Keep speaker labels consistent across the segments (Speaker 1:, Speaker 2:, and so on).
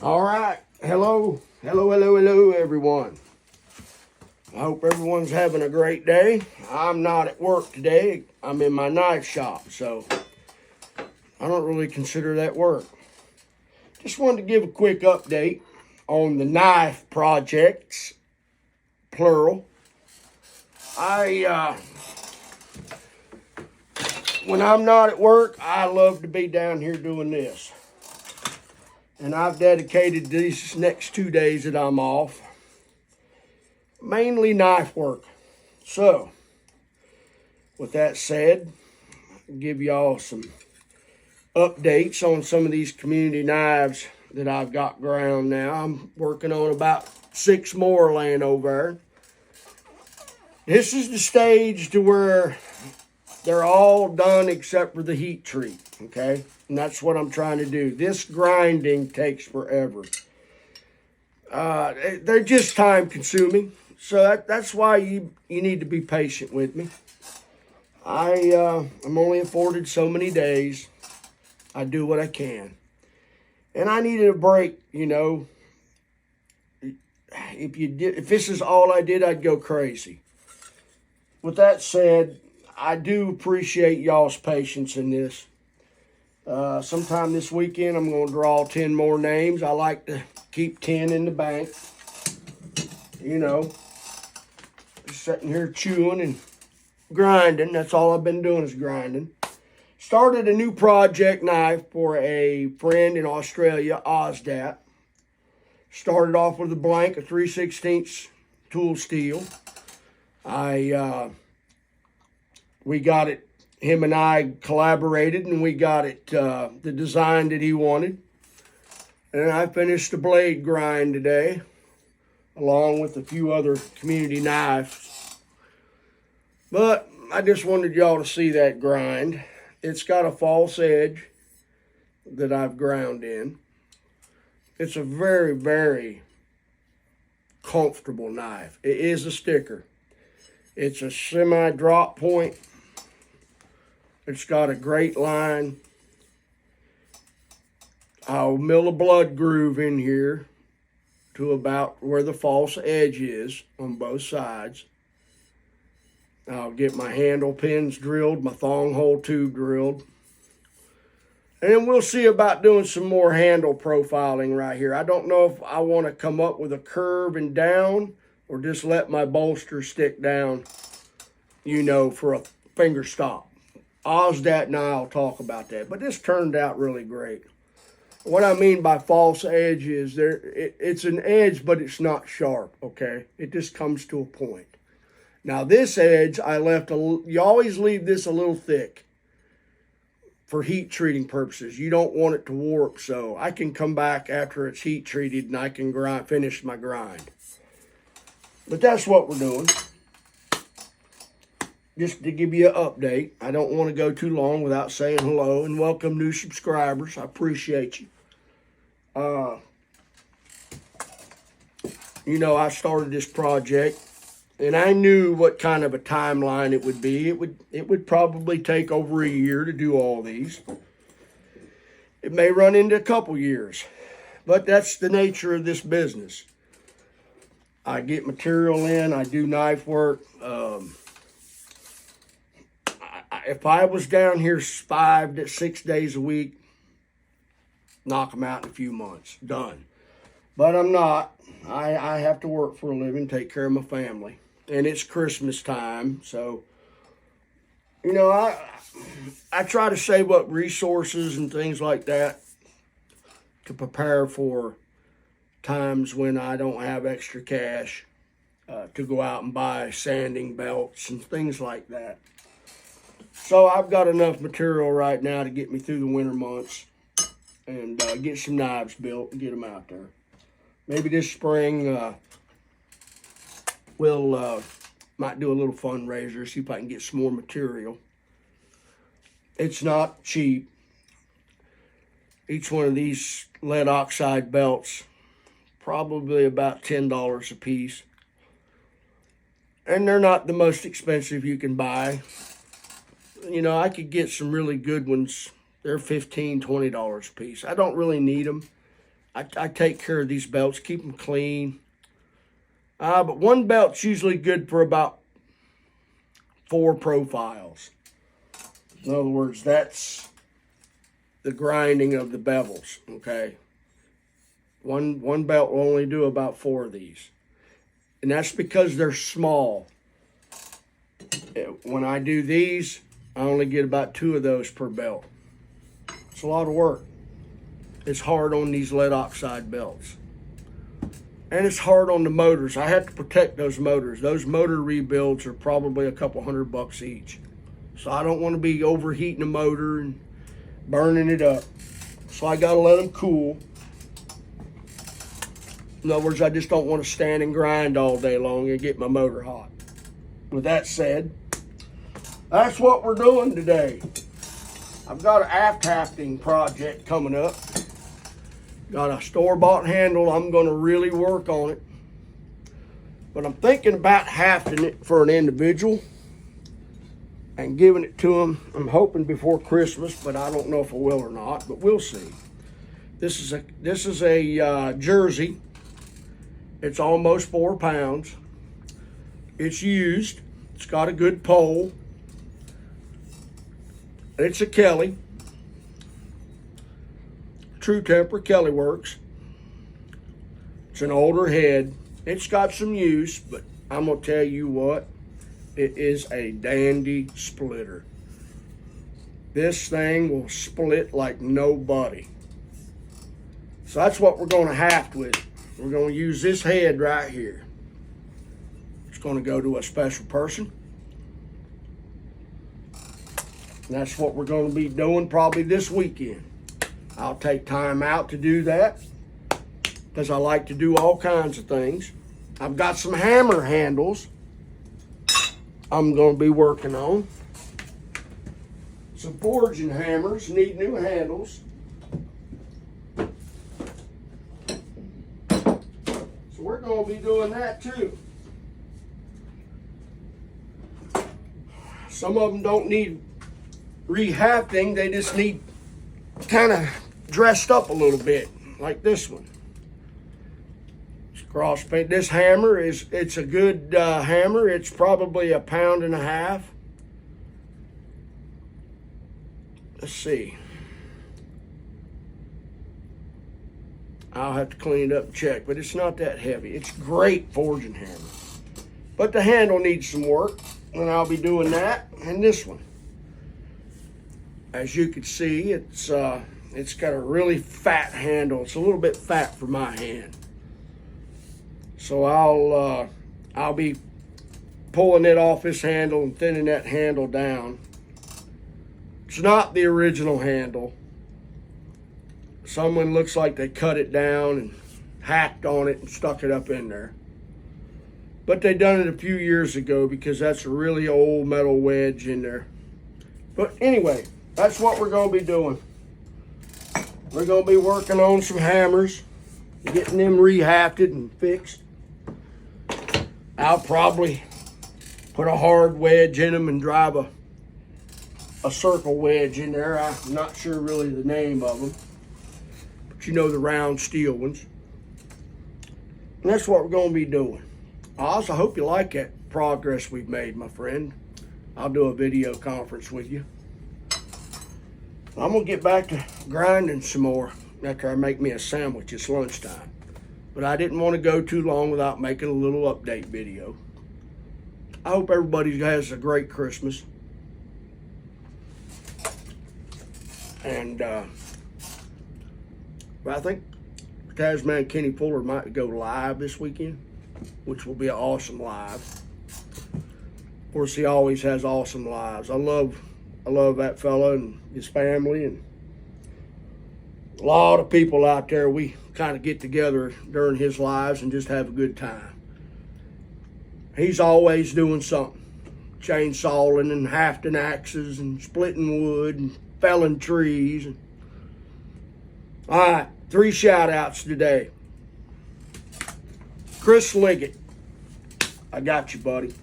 Speaker 1: All right. Hello, everyone. I hope everyone's having a great day. I'm not at work today. I'm in my knife shop, so I don't really consider that work. Just wanted to give a quick update on the knife projects, plural. When I'm not at work, I love to be down here doing this. And I've dedicated these next 2 days that I'm off mainly knife work. So, with that said, I'll give y'all some updates on some of these community knives that I've got ground now. I'm working on about 6 more laying over there. This is the stage to where they're all done except for the heat treat, okay? And that's what I'm trying to do. This grinding takes forever. They're just time consuming. So that's why you need to be patient with me. I'm only afforded so many days. I do what I can. And I needed a break, you know. If this is all I did, I'd go crazy. With that said, I do appreciate y'all's patience in this. Sometime this weekend, I'm going to draw 10 more names. I like to keep 10 in the bank. You know, just sitting here chewing and grinding. That's all I've been doing is grinding. Started a new project knife for a friend in Australia, Ozdat. Started off with a blank, a 3/16 tool steel. We got it, him and I collaborated and we got it the design that he wanted. And I finished the blade grind today, along with a few other community knives. But I just wanted y'all to see that grind. It's got a false edge that I've ground in. It's a very, very comfortable knife. It is a sticker. It's a semi-drop point. It's got a great line. I'll mill a blood groove in here to about where the false edge is on both sides. I'll get my handle pins drilled, my thong hole tube drilled. And then we'll see about doing some more handle profiling right here. I don't know if I want to come up with a curve and down or just let my bolster stick down, you know, for a finger stop. Ozdat and I'll talk about that. But this turned out really great. What I mean by false edge is it's an edge, but it's not sharp, okay? It just comes to a point. Now this edge, you always leave this a little thick for heat treating purposes. You don't want it to warp, so I can come back after it's heat treated and I can finish my grind. But that's what we're doing. Just to give you an update. I don't want to go too long without saying hello and welcome new subscribers. I appreciate you. You know, I started this project and I knew what kind of a timeline it would be. It would probably take over a year to do all these. It may run into a couple years, but that's the nature of this business. I get material in, I do knife work. If I was down here 5 to 6 days a week, knock them out in a few months, done. But I'm not. I have to work for a living, take care of my family. And it's Christmas time, so, you know, I try to save up resources and things like that to prepare for times when I don't have extra cash to go out and buy sanding belts and things like that. So I've got enough material right now to get me through the winter months and get some knives built and get them out there. Maybe this spring we'll might do a little fundraiser, see if I can get some more material. It's not cheap. Each one of these lead oxide belts, probably about $10 a piece. And they're not the most expensive you can buy. You know, I could get some really good ones. They're $15, $20 a piece. I don't really need them. I take care of these belts, keep them clean. But one belt's usually good for about 4 profiles. In other words, that's the grinding of the bevels, okay? One belt will only do about 4 of these. And that's because they're small. When I do these, I only get about 2 of those per belt. It's a lot of work. It's hard on these lead oxide belts. And it's hard on the motors. I have to protect those motors. Those motor rebuilds are probably a couple $100 each. So I don't want to be overheating the motor and burning it up. So I got to let them cool. In other words, I just don't want to stand and grind all day long and get my motor hot. With that said, that's what we're doing today. I've got an aft hafting project coming up. Got a store-bought handle. I'm going to really work on it. But I'm thinking about hafting it for an individual and giving it to them. I'm hoping before Christmas, but I don't know if I will or not, but we'll see. This is a jersey. It's almost 4 pounds. It's used. It's got a good pole. It's a Kelly. True Temper Kelly Works. It's an older head. It's got some use, but I'm going to tell you what, it is a dandy splitter. This thing will split like nobody. So that's what we're going to haft with. We're going to use this head right here. It's going to go to a special person. And that's what we're going to be doing probably this weekend. I'll take time out to do that because I like to do all kinds of things. I've got some hammer handles I'm going to be working on. Some forging hammers need new handles. So we're going to be doing that too. Some of them don't need rehafting, they just need kind of dressed up a little bit, like this one. It's cross paint. This hammer it's a good hammer. It's probably 1.5 pounds. Let's see. I'll have to clean it up and check, but it's not that heavy. It's great forging hammer. But the handle needs some work, and I'll be doing that. And this one. As you can see, it's got a really fat handle. It's a little bit fat for my hand. So I'll be pulling it off this handle and thinning that handle down. It's not the original handle. Someone looks like they cut it down and hacked on it and stuck it up in there. But they done it a few years ago because that's a really old metal wedge in there. But anyway, that's what we're going to be doing. We're going to be working on some hammers, getting them rehafted and fixed. I'll probably put a hard wedge in them and drive a circle wedge in there. I'm not sure really the name of them, but you know, the round steel ones. And that's what we're going to be doing. I also hope you like that progress we've made, my friend. I'll do a video conference with you. I'm going to get back to grinding some more after I make me a sandwich. It's lunchtime. But I didn't want to go too long without making a little update video. I hope everybody has a great Christmas. And I think Tasman Kenny Fuller might go live this weekend, which will be an awesome live. Of course, he always has awesome lives. I love that fella and his family, and a lot of people out there. We kind of get together during his lives and just have a good time. He's always doing something, chainsawing and hafting axes and splitting wood and felling trees. All right, 3 shout outs today. Chris Liggett, I got you, buddy.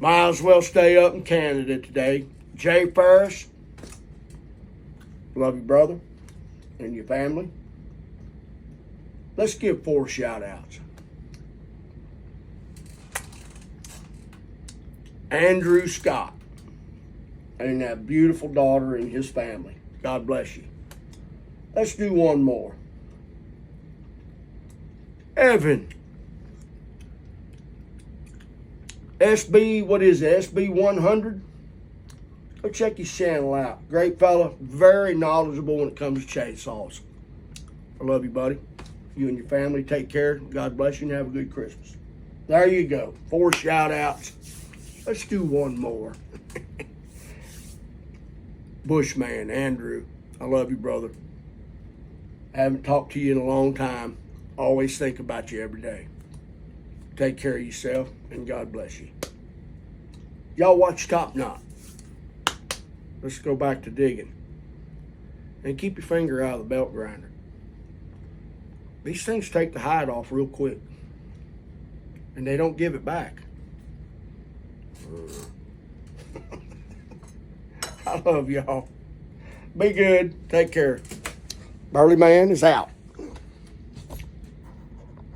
Speaker 1: Might as well stay up in Canada today. Jay Ferris, love you, brother, and your family. Let's give 4 shout outs. Andrew Scott and that beautiful daughter and his family. God bless you. Let's do one more. Evan. SB, what is it? SB 100? Go check his channel out. Great fella. Very knowledgeable when it comes to chainsaws. I love you, buddy. You and your family take care. God bless you and have a good Christmas. There you go. 4 shout outs. Let's do one more. Bushman, Andrew. I love you, brother. I haven't talked to you in a long time. Always think about you every day. Take care of yourself, and God bless you. Y'all watch Top Knot. Let's go back to digging. And keep your finger out of the belt grinder. These things take the hide off real quick. And they don't give it back. I love y'all. Be good. Take care. Burly Man is out.